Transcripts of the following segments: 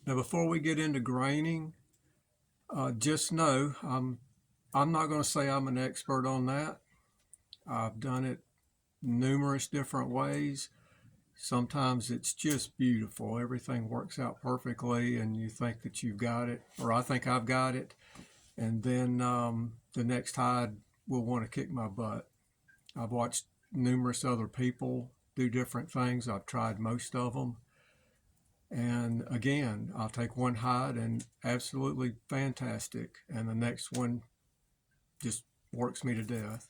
Now, before we get into graining, just know I'm not going to say I'm an expert on that. I've done it numerous different ways. Sometimes it's just beautiful. Everything works out perfectly, and you think that you've got it, or I think I've got it. And then the next hide will want to kick my butt. I've watched numerous other people do different things. I've tried most of them. And again, I'll take one hide and absolutely fantastic. And the next one just works me to death.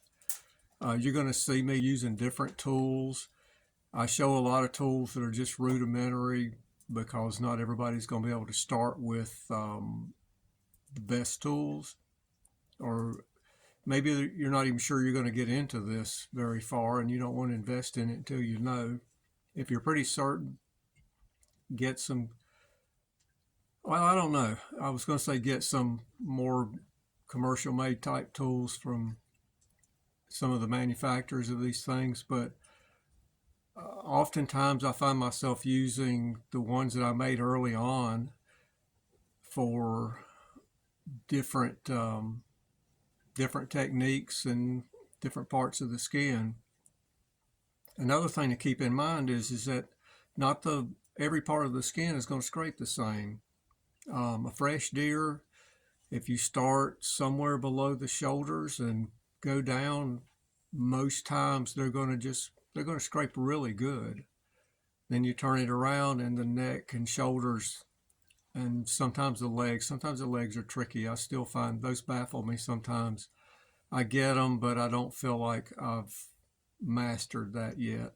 You're going to see me using different tools. I show a lot of tools that are just rudimentary because not everybody's going to be able to start with the best tools, or maybe you're not even sure you're going to get into this very far and you don't want to invest in it until you know. If you're pretty certain, get some, well, I don't know. I was going to say get some more commercial made type tools from some of the manufacturers of these things, but oftentimes I find myself using the ones that I made early on for different different techniques and different parts of the skin. Another thing to keep in mind is that not the every part of the skin is going to scrape the same. A fresh deer, if you start somewhere below the shoulders and go down, most times they're going to scrape really good. Then you turn it around and the neck and shoulders and sometimes the legs. Sometimes the legs are tricky. I still find those baffle me sometimes. I get them, but I don't feel like I've mastered that yet.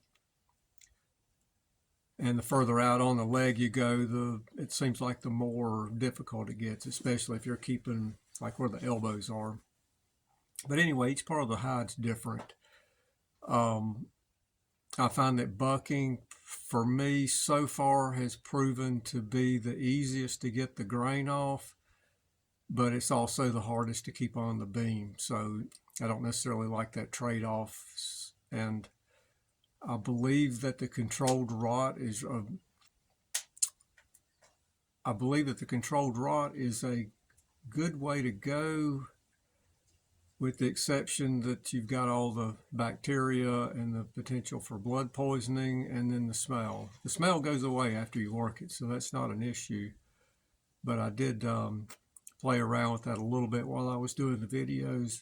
And the further out on the leg you go, it seems like the more difficult it gets, especially if you're keeping like where the elbows are. But anyway, each part of the hide's different. Um, I find that bucking for me so far has proven to be the easiest to get the grain off, but it's also the hardest to keep on the beam. So I don't necessarily like that trade-off. And I believe that the controlled rot is a good way to go, with the exception that you've got all the bacteria and the potential for blood poisoning, and then the smell. The smell goes away after you work it, so that's not an issue. But I did play around with that a little bit while I was doing the videos.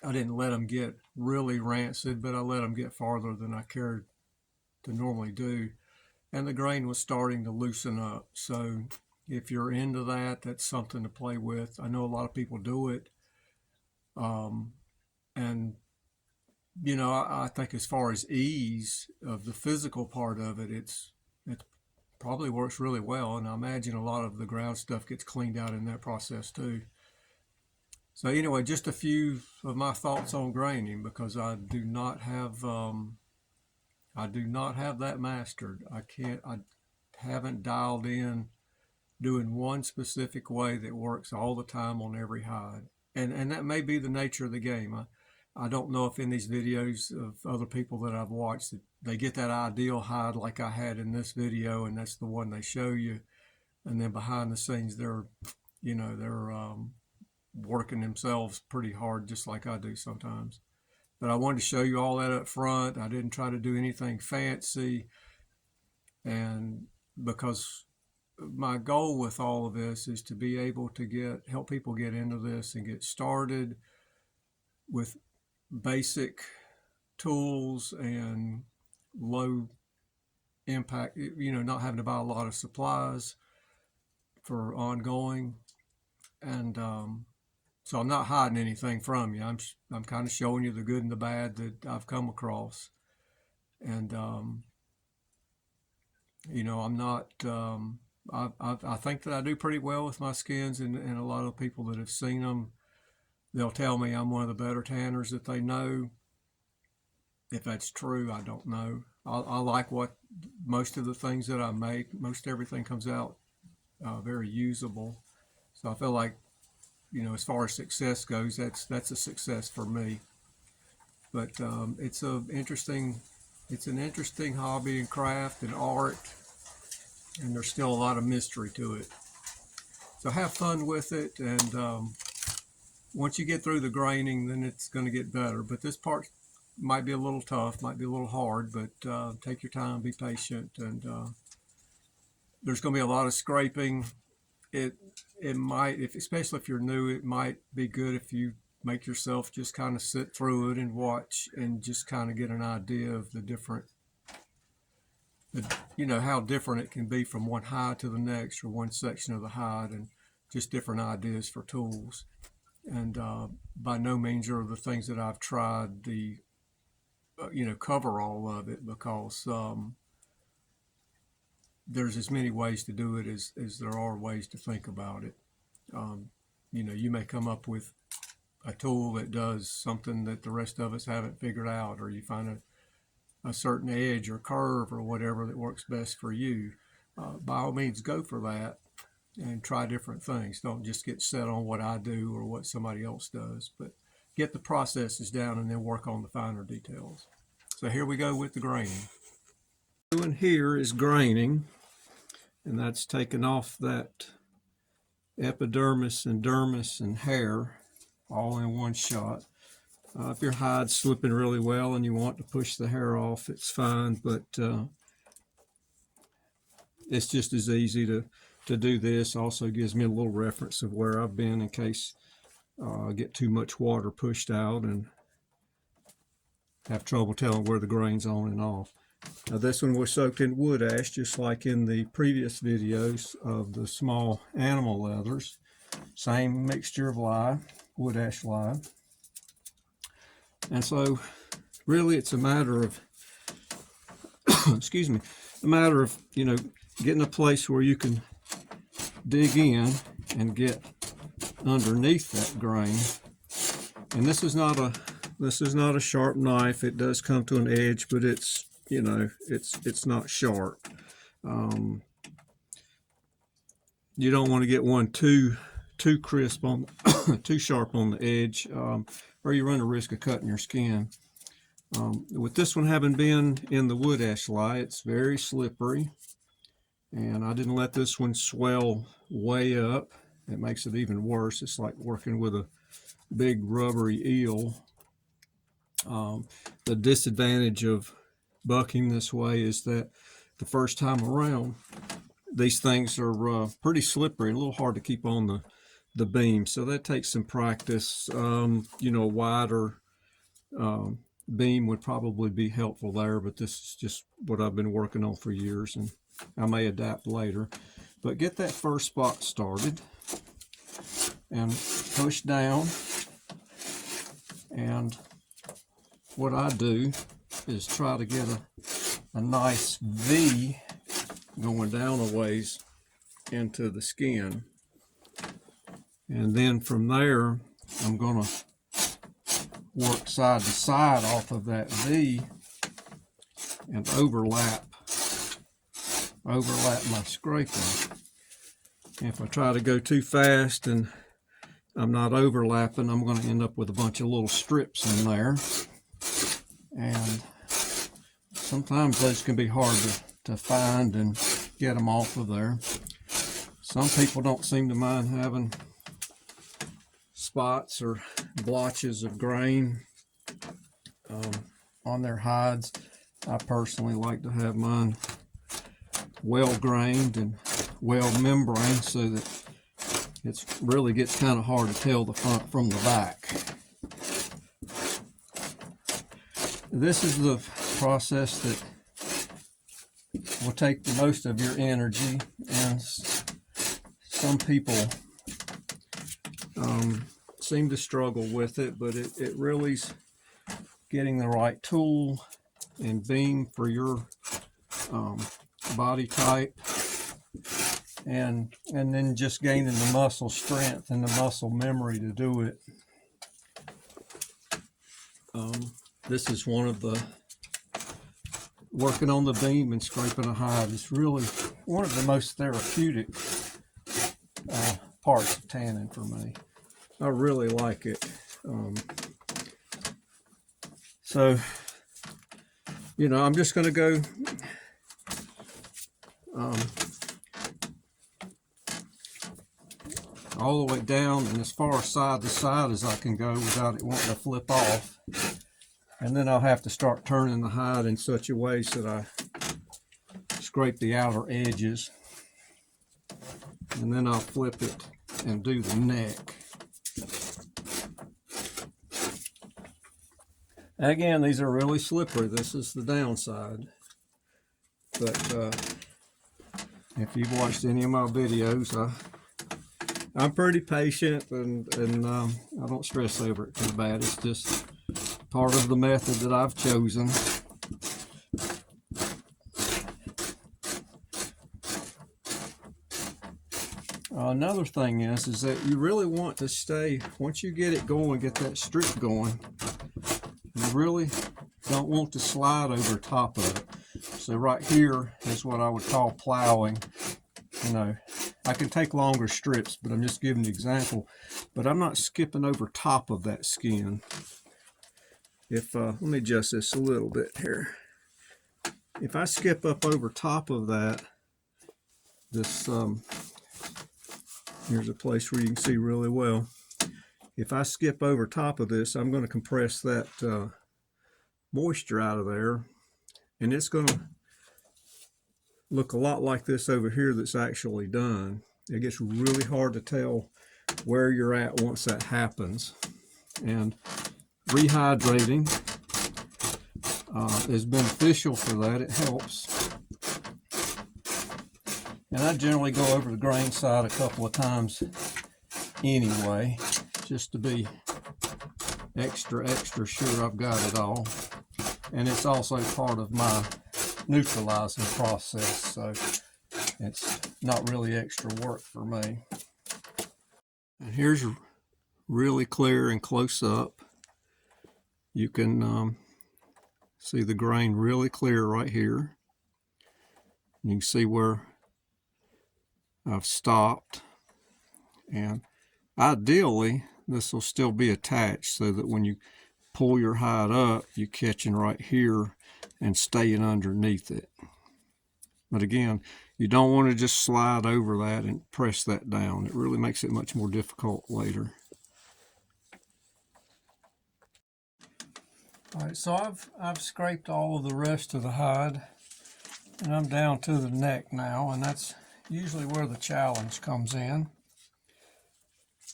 I didn't let them get really rancid, but I let them get farther than I cared to normally do. And the grain was starting to loosen up. So if you're into that, that's something to play with. I know a lot of people do it. And, you know, I think as far as ease of the physical part of it, it probably works really well. And I imagine a lot of the ground stuff gets cleaned out in that process too. So anyway, just a few of my thoughts on graining, because I do not have that mastered. I haven't dialed in doing one specific way that works all the time on every hide. And that may be the nature of the game. I don't know if in these videos of other people that I've watched that they get that ideal hide like I had in this video, and that's the one they show you. And then behind the scenes, they're working themselves pretty hard, just like I do sometimes. But I wanted to show you all that up front. I didn't try to do anything fancy, and because my goal with all of this is to be able to help people get into this and get started with basic tools and low impact, not having to buy a lot of supplies for ongoing. And so I'm not hiding anything from you. I'm kind of showing you the good and the bad that I've come across. And I'm not. I think that I do pretty well with my skins, and a lot of people that have seen them, they'll tell me I'm one of the better tanners that they know. If that's true, I don't know. I like what most of the things that I make. Most everything comes out very usable. So I feel like, as far as success goes, that's a success for me. But it's an interesting hobby and craft and art. and there's still a lot of mystery to it. So have fun with it, and once you get through the graining, then it's going to get better. But this part might be a little tough, might be a little hard, but take your time, be patient, and there's going to be a lot of scraping. It might, especially if you're new, it might be good if you make yourself just kind of sit through it and watch and just kind of get an idea of the different, how different it can be from one hide to the next or one section of the hide, and just different ideas for tools. And by no means are the things that I've tried cover all of it, because there's as many ways to do it as there are ways to think about it. You may come up with a tool that does something that the rest of us haven't figured out, or you find a certain edge or curve or whatever that works best for you. By all means, go for that and try different things. Don't just get set on what I do or what somebody else does, but get the processes down and then work on the finer details. So here we go with the graining. Doing here is graining, and that's taking off that epidermis and dermis and hair all in one shot. If your hide's slipping really well and you want to push the hair off, it's fine, but it's just as easy to do this. Also gives me a little reference of where I've been in case I get too much water pushed out and have trouble telling where the grain's on and off. Now this one was soaked in wood ash, just like in the previous videos of the small animal leathers. Same mixture of lye, wood ash lye. And so really it's a matter of, excuse me, a matter of, getting a place where you can dig in and get underneath that grain. And this is not a sharp knife. It does come to an edge, but it's not sharp. You don't want to get one too crisp on too sharp on the edge, or you run the risk of cutting your skin. With this one having been in the wood ash lye, it's very slippery, and I didn't let this one swell way up. It makes it even worse. It's like working with a big rubbery eel. The disadvantage of bucking this way is that the first time around, these things are pretty slippery, a little hard to keep on the beam. So that takes some practice. A wider beam would probably be helpful there, but this is just what I've been working on for years, and I may adapt later. But get that first spot started and push down. And what I do is try to get a nice V going down a ways into the skin. And then from there, I'm going to work side to side off of that V and overlap my scraping. If I try to go too fast and I'm not overlapping, I'm going to end up with a bunch of little strips in there. And sometimes those can be hard to find and get them off of there. Some people don't seem to mind having spots or blotches of grain on their hides. I personally like to have mine well grained and well membraned, so that it really gets kind of hard to tell the front from the back. This is the process that will take the most of your energy, and some people seem to struggle with it, but it really's getting the right tool and beam for your body type, and then just gaining the muscle strength and the muscle memory to do it. This is one of the, working on the beam and scraping a hide is really one of the most therapeutic parts of tanning for me. I really like it. So, I'm just going to go all the way down and as far side to side as I can go without it wanting to flip off. And then I'll have to start turning the hide in such a way so that I scrape the outer edges. And then I'll flip it and do the neck. Again, these are really slippery. This is the downside. But if you've watched any of my videos, I'm pretty patient and I don't stress over it too bad. It's just part of the method that I've chosen. Another thing is that you really want to stay, once you get it going, get that strip going, you really don't want to slide over top of it. So right here is what I would call plowing. You know, I can take longer strips, but I'm just giving an example. But I'm not skipping over top of that skin. If let me adjust this a little bit here. If I skip up over top of that, this here's a place where you can see really well. If I skip over top of this, I'm going to compress that moisture out of there, and it's going to look a lot like this over here that's actually done. It gets really hard to tell where you're at once that happens. And rehydrating is beneficial for that. It helps. And I generally go over the grain side a couple of times anyway, just to be extra sure I've got it all. And it's also part of my neutralizing process, so it's not really extra work for me. And here's really clear and close up. You can see the grain really clear right here. You can see where I've stopped, and ideally this will still be attached so that when you pull your hide up, you're catching right here and staying underneath it. But again, you don't want to just slide over that and press that down. It really makes it much more difficult later. All right, so I've scraped all of the rest of the hide, and I'm down to the neck now, and that's usually where the challenge comes in.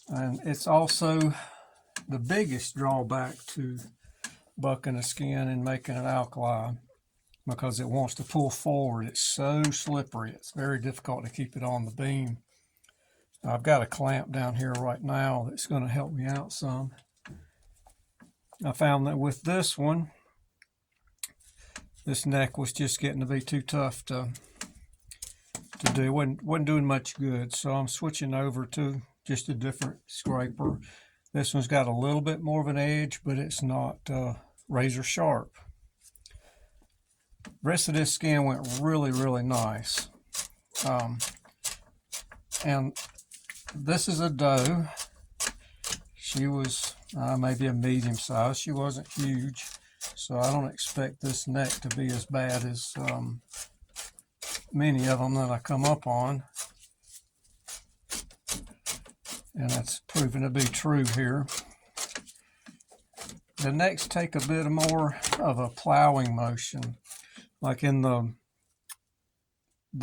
And it's also the biggest drawback to bucking a skin and making it alkali, because it wants to pull forward. It's so slippery. It's very difficult to keep it on the beam. I've got a clamp down here right now that's going to help me out some. I found that with this one, this neck was just getting to be too tough to do. Wasn't doing much good, so I'm switching over to just a different scraper. This one's got a little bit more of an edge, but it's not razor sharp. The rest of this skin went really nice. And this is a doe. She was maybe a medium size. She wasn't huge, so I don't expect this neck to be as bad as many of them that I come up on. And that's proven to be true here. The necks take a bit more of a plowing motion. Like in the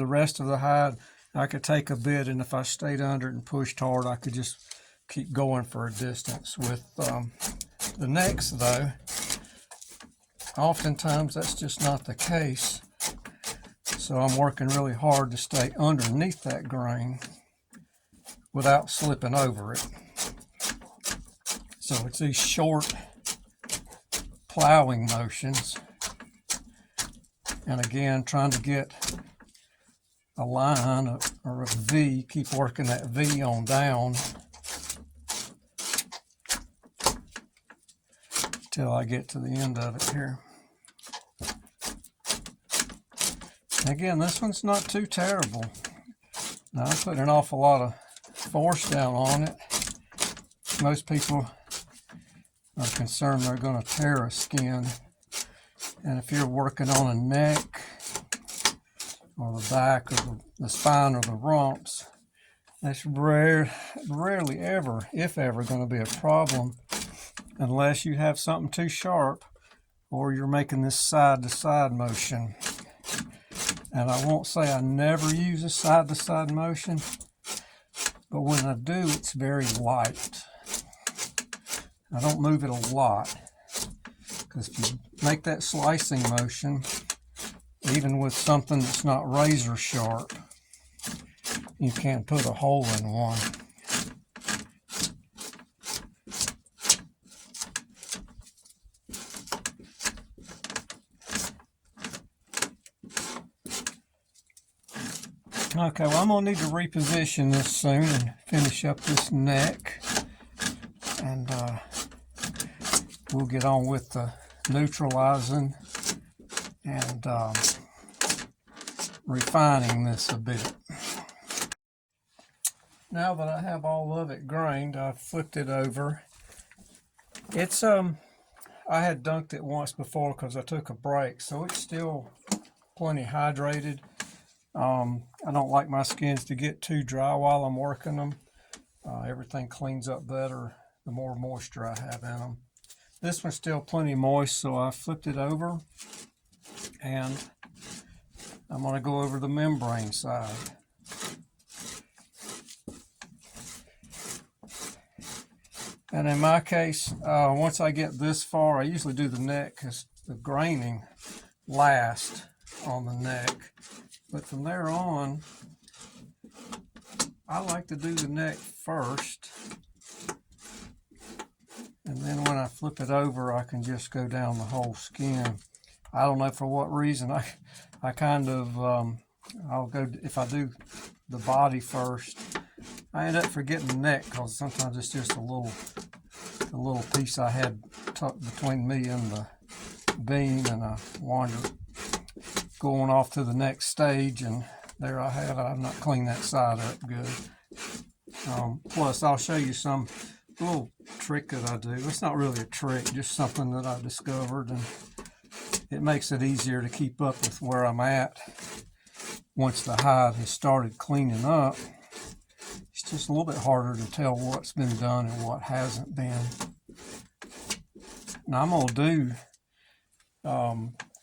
rest of the hide, I could take a bit, and if I stayed under it and pushed hard, I could just keep going for a distance. With the necks, though, oftentimes that's just not the case. So I'm working really hard to stay underneath that grain without slipping over it. So it's these short plowing motions. And again, trying to get a line or a V, keep working that V on down till I get to the end of it here. Again, this one's not too terrible. Now, I'm putting an awful lot of force down on it. Most people are concerned they're going to tear a skin. And if you're working on a neck or the back or the spine or the rumps, That's rarely ever, if ever, going to be a problem unless you have something too sharp or you're making this side-to-side motion. And I won't say I never use a side-to-side motion, but when I do, it's very light. I don't move it a lot, because if you make that slicing motion, even with something that's not razor sharp, you can put a hole in one. Okay, well, I'm going to need to reposition this soon and finish up this neck. And we'll get on with the neutralizing and refining this a bit. Now that I have all of it grained, I've flipped it over. It's I had dunked it once before because I took a break, so it's still plenty hydrated. I don't like my skins to get too dry while I'm working them. Everything cleans up better the more moisture I have in them. This one's still plenty moist, so I flipped it over, and I'm going to go over the membrane side. And in my case, once I get this far, I usually do the neck because the graining lasts on the neck. But from there on, I like to do the neck first. And then when I flip it over, I can just go down the whole skin. I don't know for what reason. I kind of, I'll go, if I do the body first, I end up forgetting the neck because sometimes it's just a little piece I had tucked between me and the beam, and I wander going off to the next stage, and there I have it. I've not cleaned that side up good. Plus, I'll show you some little trick that I do. It's not really a trick, just something that I discovered, and it makes it easier to keep up with where I'm at once the hide has started cleaning up. It's just a little bit harder to tell what's been done and what hasn't been. Now I'm going to do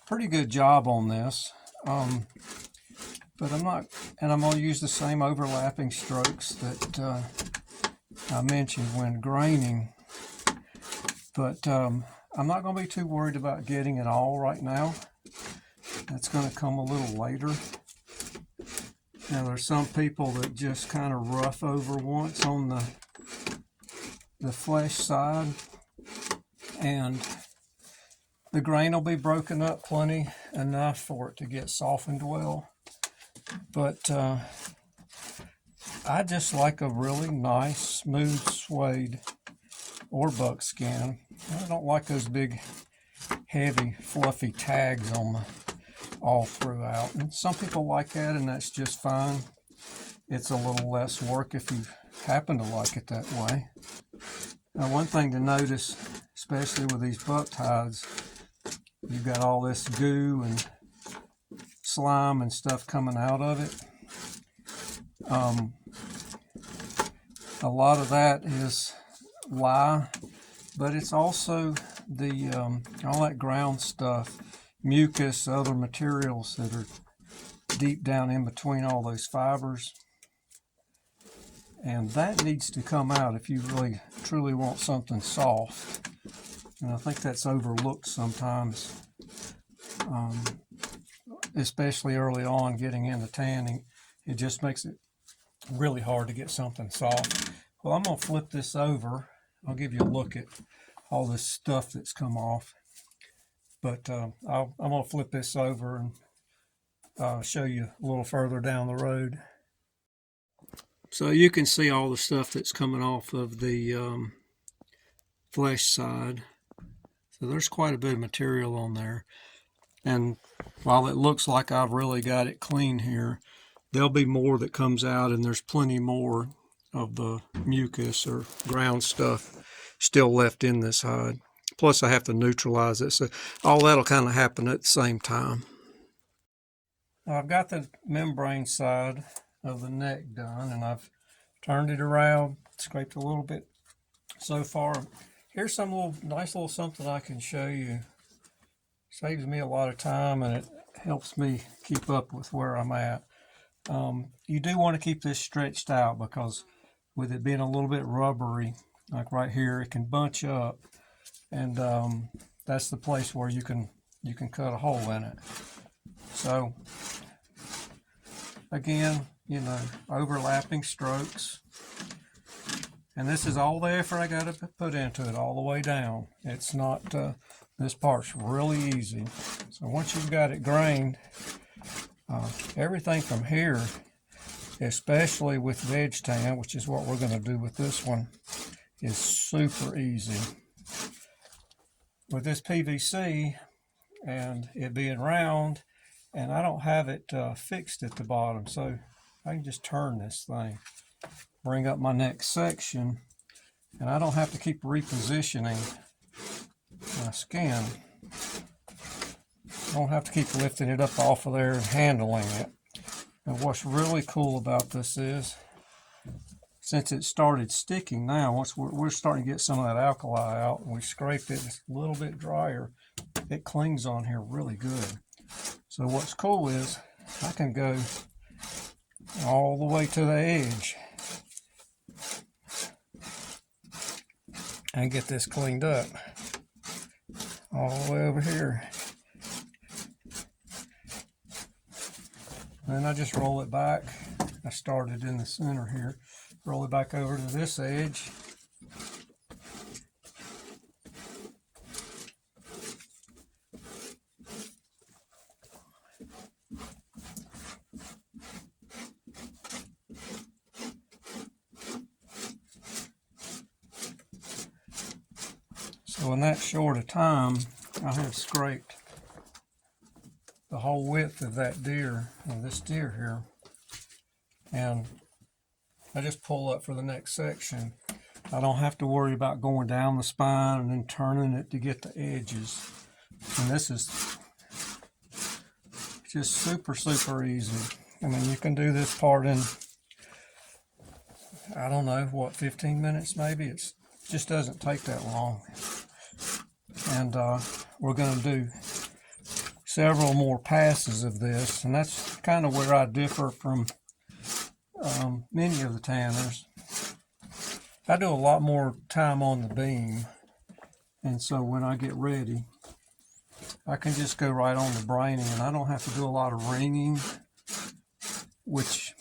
pretty good job on this, but I'm not, and I'm going to use the same overlapping strokes that I mentioned when graining, but I'm not going to be too worried about getting it all right now. That's going to come a little later. Now there's some people that just kind of rough over once on the flesh side, and the grain will be broken up plenty enough for it to get softened well. But I just like a really nice smooth suede or buckskin. I don't like those big heavy fluffy tags on the all throughout, and some people like that, and that's just fine. It's a little less work if you happen to like it that way. Now, one thing to notice, especially with these buck hides, you've got all this goo and slime and stuff coming out of it. A lot of that is lye, but it's also the all that ground stuff, mucus, other materials that are deep down in between all those fibers, and that needs to come out if you really truly want something soft. And I think that's overlooked sometimes, especially early on getting into tanning. It just makes it really hard to get something soft. Well, I'm going to flip this over. I'll give you a look at all this stuff that's come off. But I'm going to flip this over and show you a little further down the road. So you can see all the stuff that's coming off of the flesh side. So there's quite a bit of material on there. And while it looks like I've really got it clean here, there'll be more that comes out, and there's plenty more of the mucus or ground stuff still left in this hide. Plus I have to neutralize it, so all that'll kind of happen at the same time. Now I've got the membrane side of the neck done, and I've turned it around, scraped a little bit so far. Here's some nice little something I can show you. Saves me a lot of time and it helps me keep up with where I'm at. You do want to keep this stretched out because with it being a little bit rubbery, like right here, it can bunch up, and that's the place where you can cut a hole in it. So again, overlapping strokes, and this is all the effort I got to put into it all the way down. It's not this part's really easy. So once you've got it grained, everything from here, especially with veg tan, which is what we're going to do with this one, is super easy. With this PVC and it being round, and I don't have it fixed at the bottom, so I can just turn this thing, bring up my next section, and I don't have to keep repositioning my skin. I don't have to keep lifting it up off of there and handling it. And what's really cool about this is, since it started sticking now, once we're starting to get some of that alkali out, and we scraped it, it's a little bit drier, it clings on here really good. So what's cool is I can go all the way to the edge and get this cleaned up all the way over here. Then I just roll it back. I started in the center here. Roll it back over to this edge. So in that short a time, I have scraped the whole width of that deer, of this deer here, and I just pull up for the next section. I don't have to worry about going down the spine and then turning it to get the edges. And this is just super, super easy. I mean, you can do this part in, I don't know, what, 15 minutes maybe? It just doesn't take that long. And we're going to do several more passes of this, and that's kind of where I differ from many of the tanners. I do a lot more time on the beam, and so when I get ready, I can just go right on the braining, and I don't have to do a lot of ringing, which,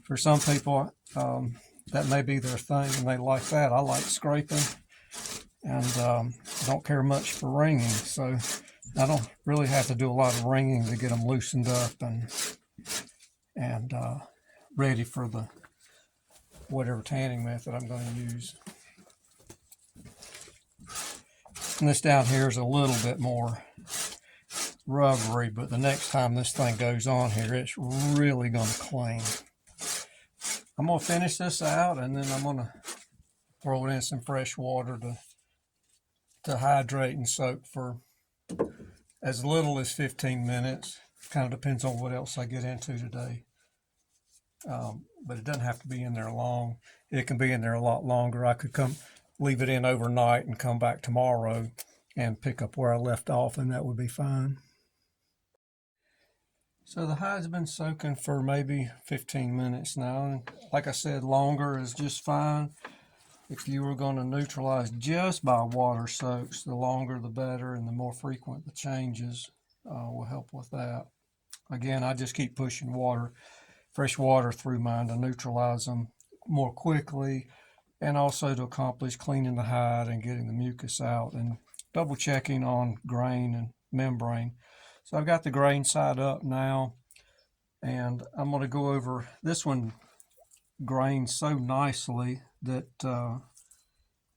for some people, that may be their thing, and they like that. I like scraping, and don't care much for ringing, so I don't really have to do a lot of ringing to get them loosened up and ready for the whatever tanning method I'm going to use. And this down here is a little bit more rubbery, but the next time this thing goes on here, it's really going to cling. I'm going to finish this out, and then I'm going to throw it in some fresh water to hydrate and soak for as little as 15 minutes. Kind of depends on what else I get into today. But it doesn't have to be in there long. It can be in there a lot longer. I could leave it in overnight and come back tomorrow and pick up where I left off, and that would be fine. So the hide's been soaking for maybe 15 minutes now. And like I said, longer is just fine. If you were going to neutralize just by water soaks, the longer the better, and the more frequent the changes will help with that. Again, I just keep pushing fresh water through mine to neutralize them more quickly, and also to accomplish cleaning the hide and getting the mucus out, and double checking on grain and membrane. So I've got the grain side up now, and I'm going to go over this one. Grains so nicely that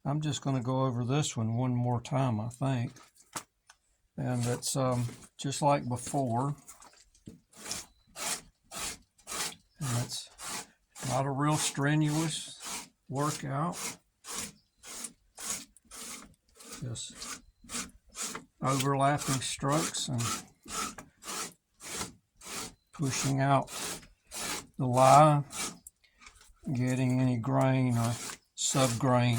I'm just going to go over this one more time, I think. And it's just like before. And it's not a real strenuous workout. Just overlapping strokes and pushing out the lye getting any grain or subgrain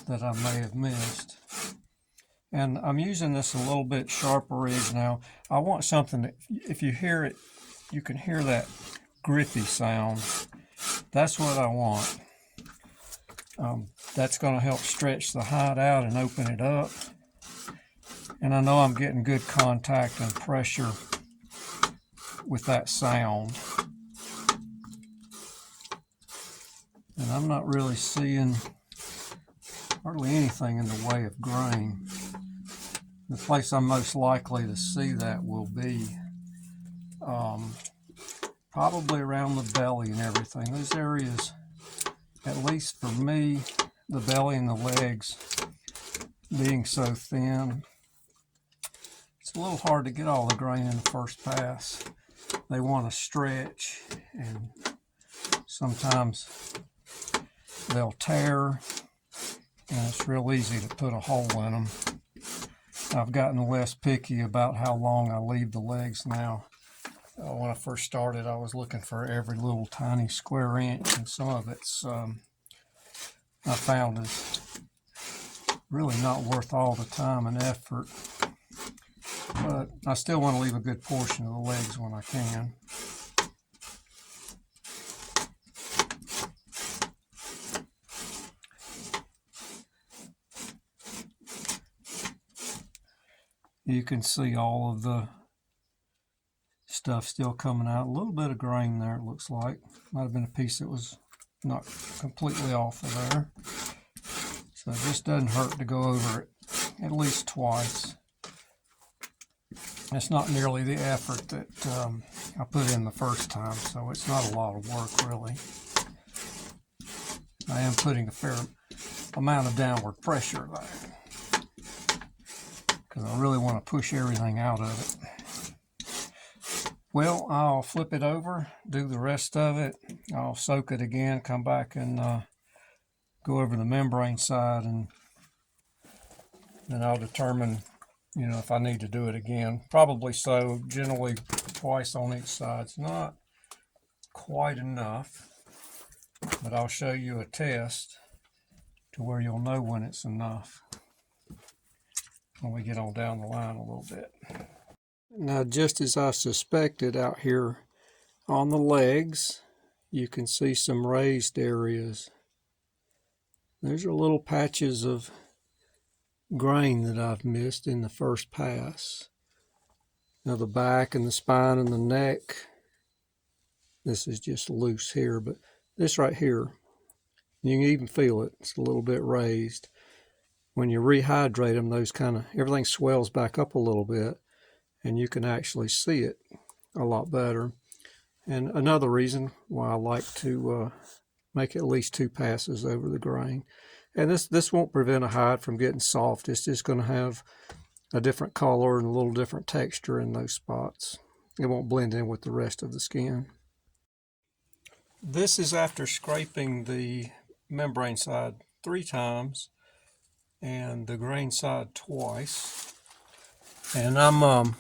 that I may have missed. And I'm using this a little bit sharper edge now. I want something that, if you hear it, you can hear that grippy sound. That's what I want. That's going to help stretch the hide out and open it up. And I know I'm getting good contact and pressure with that sound. And I'm not really seeing hardly anything in the way of grain. The place I'm most likely to see that will be probably around the belly and everything. Those areas, at least for me, the belly and the legs being so thin, it's a little hard to get all the grain in the first pass. They want to stretch, and sometimes they'll tear, and it's real easy to put a hole in them. I've gotten less picky about how long I leave the legs now. When I first started, I was looking for every little tiny square inch, and some of it's I found is really not worth all the time and effort. But I still want to leave a good portion of the legs when I can. You can see all of the stuff still coming out. A little bit of grain there, it looks like. Might have been a piece that was not completely off of there. So it just doesn't hurt to go over it at least twice. It's not nearly the effort that I put in the first time, so it's not a lot of work really. I am putting a fair amount of downward pressure though, because I really want to push everything out of it. Well, I'll flip it over, do the rest of it. I'll soak it again, come back and go over the membrane side, and then I'll determine, if I need to do it again. Probably so, generally twice on each side. It's not quite enough, but I'll show you a test to where you'll know when it's enough when we get on down the line a little bit. Now, just as I suspected, out here on the legs, you can see some raised areas. Those are little patches of grain that I've missed in the first pass. Now the back and the spine and the neck, this is just loose here, but this right here, you can even feel it. It's a little bit raised. When you rehydrate them, those everything swells back up a little bit, and you can actually see it a lot better. And another reason why I like to make at least 2 passes over the grain. And this won't prevent a hide from getting soft. It's just going to have a different color and a little different texture in those spots. It won't blend in with the rest of the skin. This is after scraping the membrane side 3 times and the grain side twice. And I'm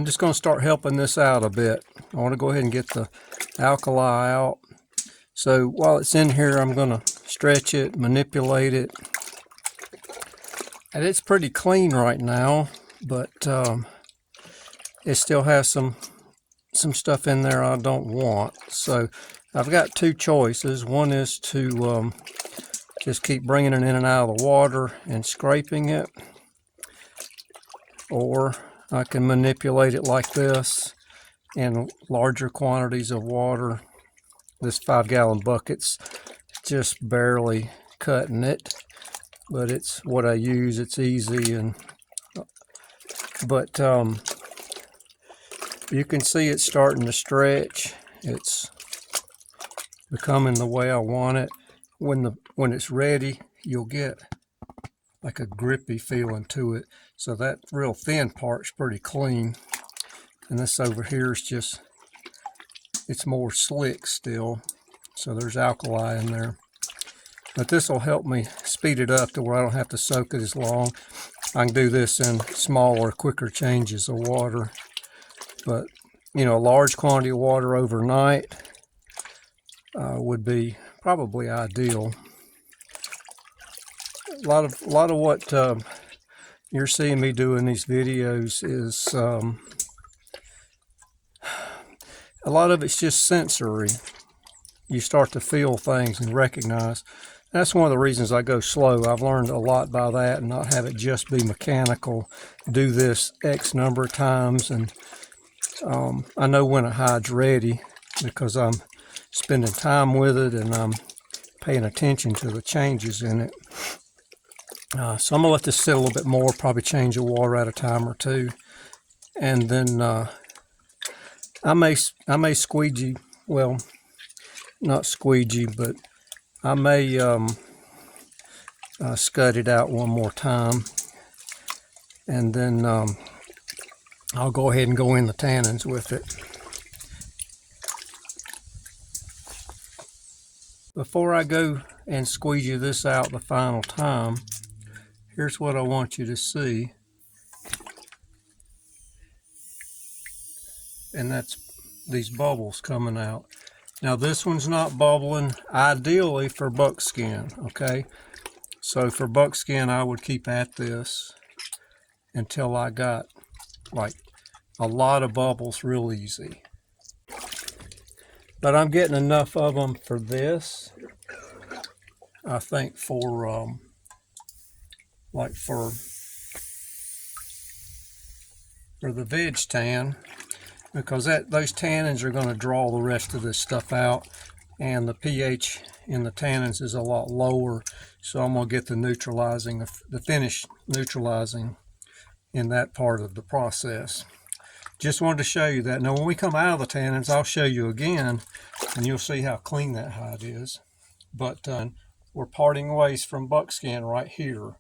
just going to start helping this out a bit. I want to go ahead and get the alkali out. So while it's in here, I'm going to stretch it, manipulate it. And it's pretty clean right now, but it still has some stuff in there I don't want. So I've got 2 choices. One is to just keep bringing it in and out of the water and scraping it, or I can manipulate it like this in larger quantities of water. This 5-gallon bucket's just barely cutting it, but it's what I use. It's easy, but you can see it's starting to stretch. It's becoming the way I want it. When it's ready, you'll get like a grippy feeling to it. So that real thin part's pretty clean, and this over here is just, it's more slick still. So there's alkali in there. But this will help me speed it up to where I don't have to soak it as long. I can do this in smaller, quicker changes of water. But, a large quantity of water overnight would be probably ideal. A lot of what you're seeing me do in these videos is a lot of it's just sensory. You start to feel things and recognize. That's one of the reasons I go slow. I've learned a lot by that and not have it just be mechanical. Do this X number of times, and I know when a hide's ready because I'm spending time with it and I'm paying attention to the changes in it. So I'm gonna let this sit a little bit more, probably change the water at a time or two, and then I may squeegee, well, not squeegee, but I may scud it out one more time, and then I'll go ahead and go in the tannins with it. Before I go and squeegee this out the final time, here's what I want you to see, and that's these bubbles coming out. Now this one's not bubbling ideally for buckskin, okay? So for buckskin, I would keep at this until I got like a lot of bubbles real easy. But I'm getting enough of them for this. I think for like for the veg tan, because those tannins are going to draw the rest of this stuff out, and the pH in the tannins is a lot lower, so I'm going to get the finish neutralizing in that part of the process. Just wanted to show you that. Now when we come out of the tannins, I'll show you again and you'll see how clean that hide is. But we're parting ways from buckskin right here.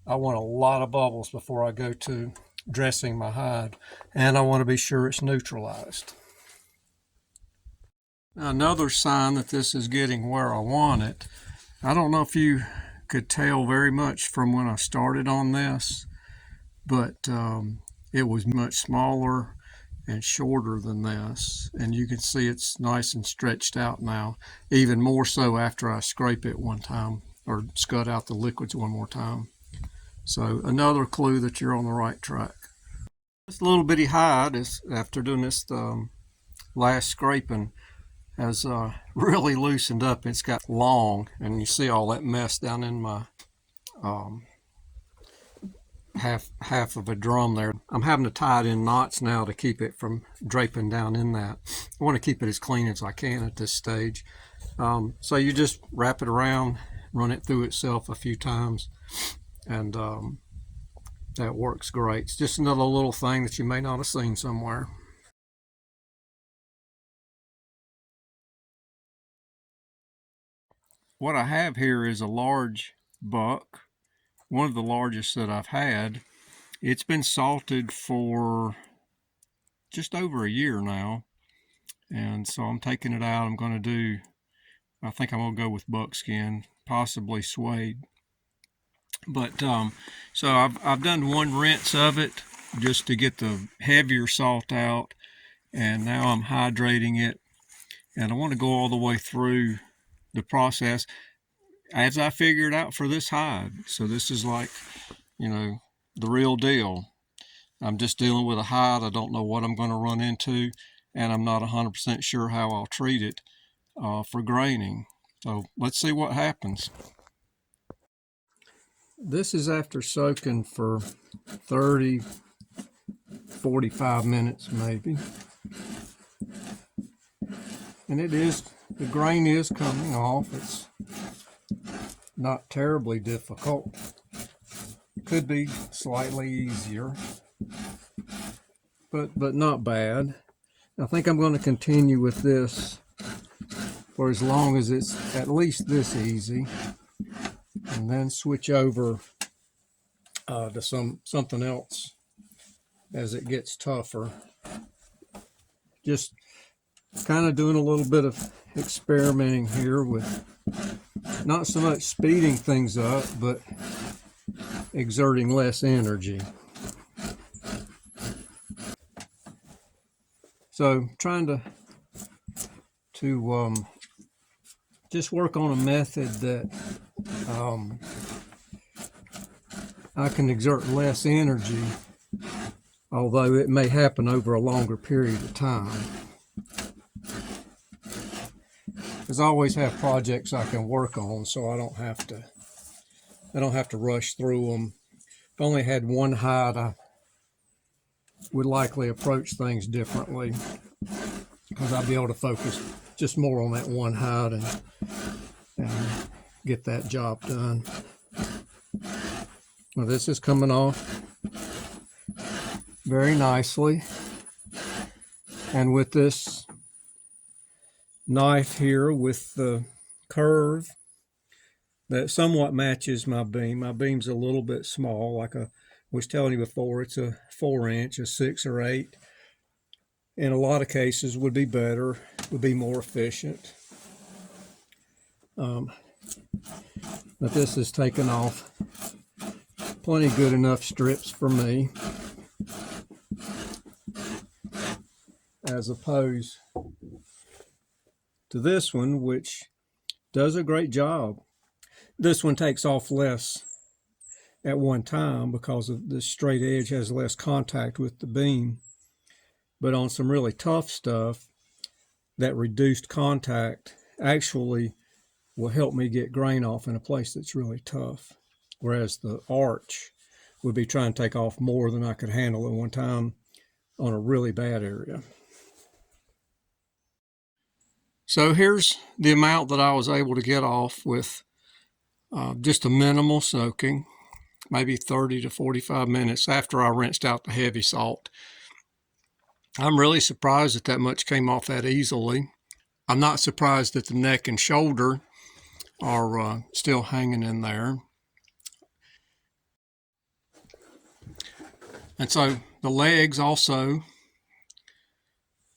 I want a lot of bubbles before I go to dressing my hide, and I want to be sure it's neutralized. Now, another sign that this is getting where I want it, I don't know if you could tell very much from when I started on this, but it was much smaller and shorter than this, and you can see it's nice and stretched out now, even more so after I scrape it one time or scud out the liquids one more time. So another clue that you're on the right track. This little bitty hide is, after doing this last scraping, has really loosened up. It's got long, and you see all that mess down in my half of a drum there. I'm having to tie it in knots now to keep it from draping down in that. I want to keep it as clean as I can at this stage. So you just wrap it around, run it through itself a few times, and that works great. It's just another little thing that you may not have seen somewhere. What I have here is a large buck, one of the largest that I've had. It's been salted for just over a year now, and so I'm taking it out. I think I'm going to go with buckskin, possibly suede. But so I've done one rinse of it just to get the heavier salt out, and now I'm hydrating it, and I want to go all the way through the process as I figured out for this hide. So this is like, the real deal. I'm just dealing with a hide. I don't know what I'm going to run into, and I'm not 100% sure how I'll treat it for graining. So let's see what happens. This is after soaking for 30, 45 minutes maybe. And the grain is coming off. It's not terribly difficult. Could be slightly easier, but not bad. I think I'm going to continue with this for as long as it's at least this easy, and then switch over to something else as it gets tougher. Just kind of doing a little bit of experimenting here with not so much speeding things up, but exerting less energy. So trying to just work on a method that I can exert less energy, although it may happen over a longer period of time. Because I always have projects I can work on, so I don't have to rush through them. If I only had one hide, I would likely approach things differently, because I'd be able to focus just more on that one hide and get that job done. Well, this is coming off very nicely, and with this knife here with the curve that somewhat matches my beam. My beam's a little bit small, like I was telling you before. It's a 4-inch, a 6 or 8. In a lot of cases would be better, would be more efficient. But this is taken off plenty good enough strips for me, as opposed to this one, which does a great job. This one takes off less at one time because of the straight edge has less contact with the beam. But on some really tough stuff, that reduced contact actually will help me get grain off in a place that's really tough. Whereas the arch would be trying to take off more than I could handle at one time on a really bad area. So here's the amount that I was able to get off with just a minimal soaking, maybe 30 to 45 minutes after I rinsed out the heavy salt. I'm really surprised that that much came off that easily. I'm not surprised that the neck and shoulder are still hanging in there. And so the legs also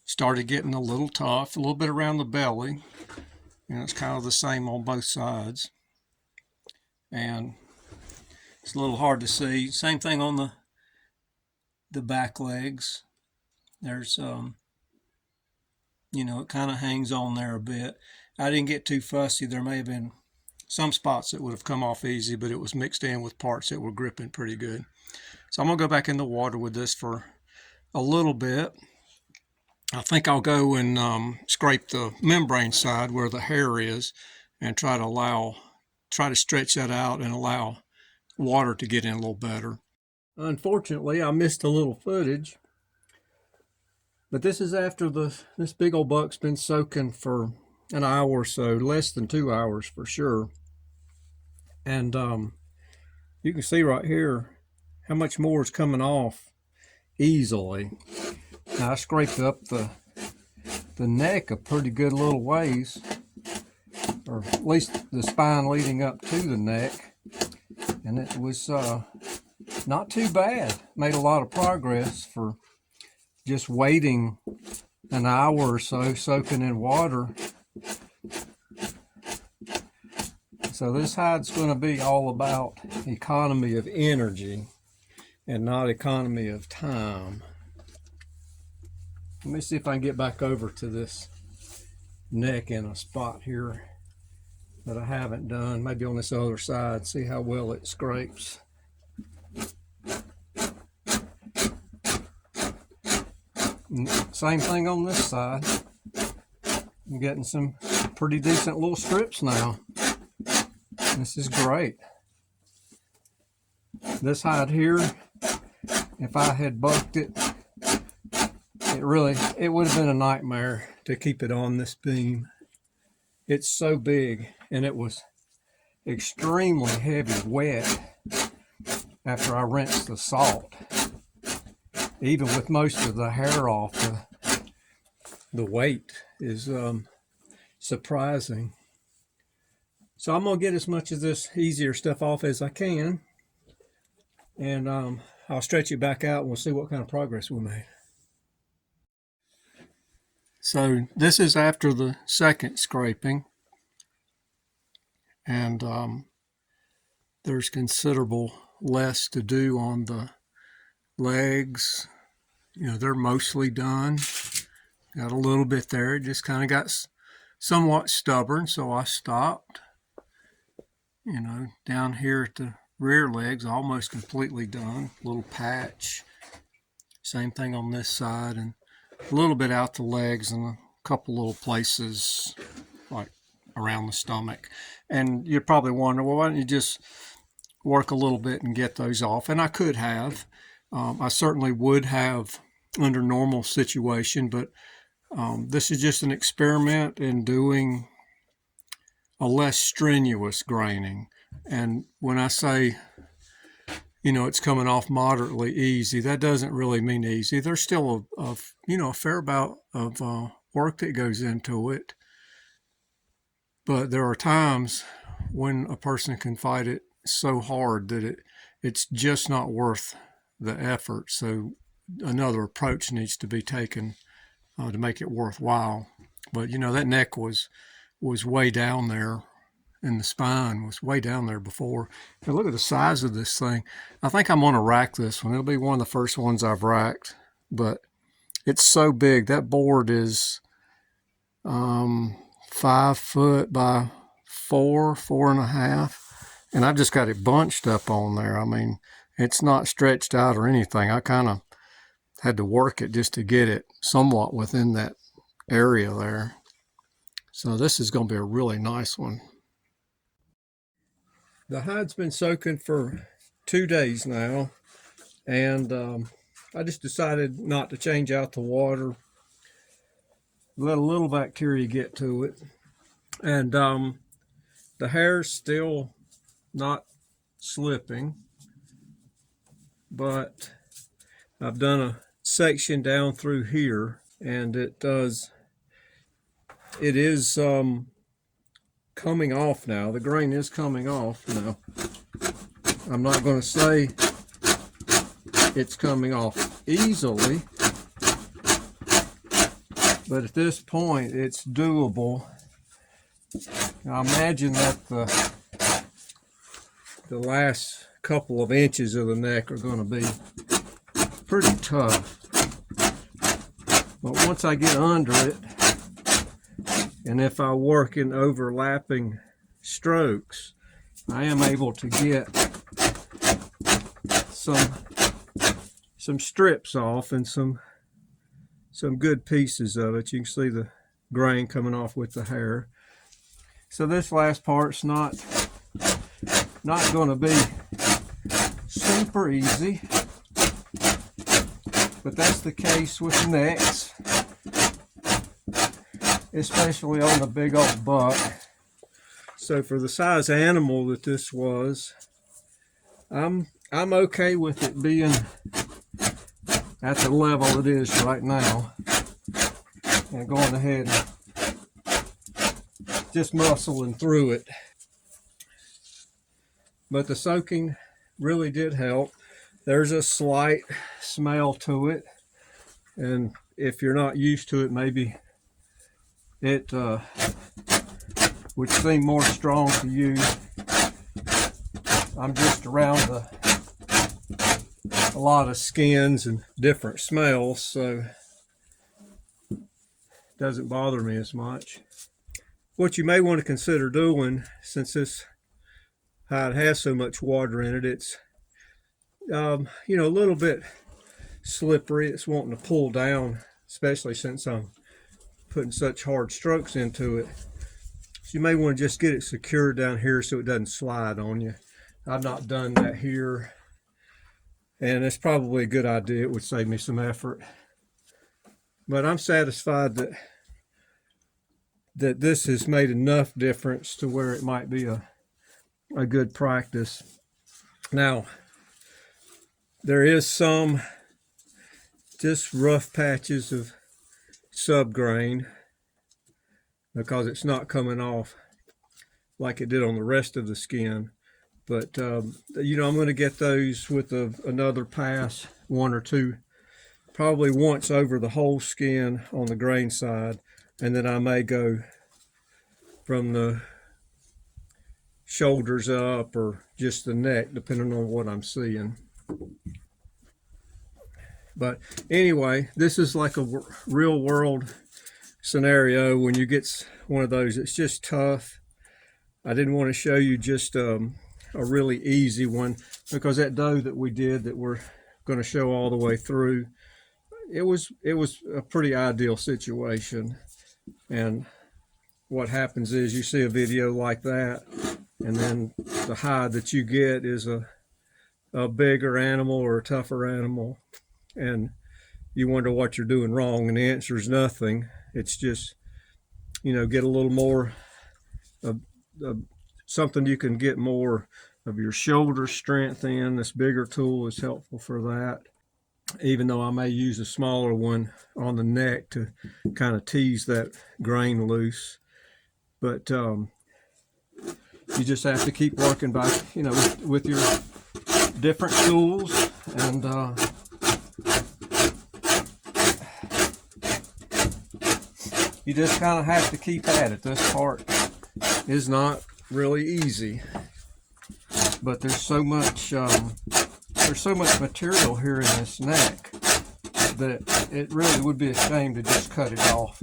started getting a little tough, a little bit around the belly. It's kind of the same on both sides. And it's a little hard to see. Same thing on the back legs. There's, it kind of hangs on there a bit. I didn't get too fussy. There may have been some spots that would have come off easy, but it was mixed in with parts that were gripping pretty good. So I'm going to go back in the water with this for a little bit. I think I'll go and scrape the membrane side where the hair is and try to stretch that out and allow water to get in a little better. Unfortunately, I missed a little footage, but this is after this big old buck's been soaking for an hour or so, less than 2 hours for sure. And you can see right here how much more is coming off easily. Now, I scraped up the neck a pretty good little ways, or at least the spine leading up to the neck, and it was not too bad. Made a lot of progress for just waiting an hour or so soaking in water. So this hide's going to be all about economy of energy and not economy of time. Let me see if I can get back over to this neck in a spot here that I haven't done, maybe on this other side, see how well it scrapes. Same thing on this side. I'm getting some pretty decent little strips now. This is great. This hide here, if I had bucked it, it would have been a nightmare to keep it on this beam. It's so big, and it was extremely heavy wet after I rinsed the salt. Even with most of the hair off, the weight is surprising. So I'm going to get as much of this easier stuff off as I can, and I'll stretch it back out and we'll see what kind of progress we made. So this is after the second scraping, and there's considerable less to do on the legs. They're mostly done. Got a little bit there. It just kind of got somewhat stubborn, so I stopped. You know, down here at the rear legs, almost completely done. Little patch. Same thing on this side, and a little bit out the legs and a couple little places like around the stomach. And you're probably wondering, well, why don't you just work a little bit and get those off? And I could have. I certainly would have under normal situation, but this is just an experiment in doing a less strenuous graining. And when I say, you know, it's coming off moderately easy, that doesn't really mean easy. There's still a fair amount of work that goes into it. But there are times when a person can fight it so hard that it's just not worth the effort. So another approach needs to be taken to make it worthwhile. But you know, that neck was way down there, and the spine was way down there before. And look at the size of this thing. I think I'm going to rack this one. It'll be one of the first ones I've racked, but it's so big. That board is 5 foot by 4.5, and I've just got it bunched up on there. I mean, it's not stretched out or anything. I kind of had to work it just to get it somewhat within that area there. So this is going to be a really nice one. The hide's been soaking for 2 days now, and I just decided not to change out the water. Let a little bacteria get to it. And the hair's still not slipping, but I've done a section down through here, and it is coming off now. The grain is coming off now. I'm not going to say it's coming off easily, but at this point it's doable. I imagine that the last couple of inches of the neck are going to be pretty tough. But once I get under it, and if I work in overlapping strokes, I am able to get some strips off and some good pieces of it. You can see the grain coming off with the hair. So this last part's not going to be super easy, but that's the case with necks, especially on a big old buck. So for the size animal that this was, I'm okay with it being at the level it is right now, and going ahead and just muscling through it. But the soaking really did help. There's a slight smell to it, and if you're not used to it, maybe it would seem more strong to you. I'm just around a lot of skins and different smells, so it doesn't bother me as much. What you may want to consider doing, since this hide has so much water in it, it's a little bit slippery. It's wanting to pull down, especially since I'm putting such hard strokes into it. So you may want to just get it secured down here so it doesn't slide on you. I've not done that here, and it's probably a good idea. It would save me some effort. But I'm satisfied that this has made enough difference to where it might be a good practice. Now, there is some just rough patches of subgrain because it's not coming off like it did on the rest of the skin. But I'm going to get those with another pass, 1 or 2, probably once over the whole skin on the grain side, and then I may go from the shoulders up or just the neck, depending on what I'm seeing. But anyway, this is like a real world scenario when you get one of those. It's just tough. I didn't want to show you just a really easy one, because that dough that we did that we're going to show all the way through, it was a pretty ideal situation. And what happens is you see a video like that, and then the hide that you get is a bigger animal or a tougher animal, and you wonder what you're doing wrong, and the answer is nothing. It's just, get a little more of something you can get more of your shoulder strength in. This bigger tool is helpful for that, even though I may use a smaller one on the neck to kind of tease that grain loose. But you just have to keep working by, with your different tools, and you just kind of have to keep at it. This part is not really easy, but there's so much material here in this neck that it really would be a shame to just cut it off.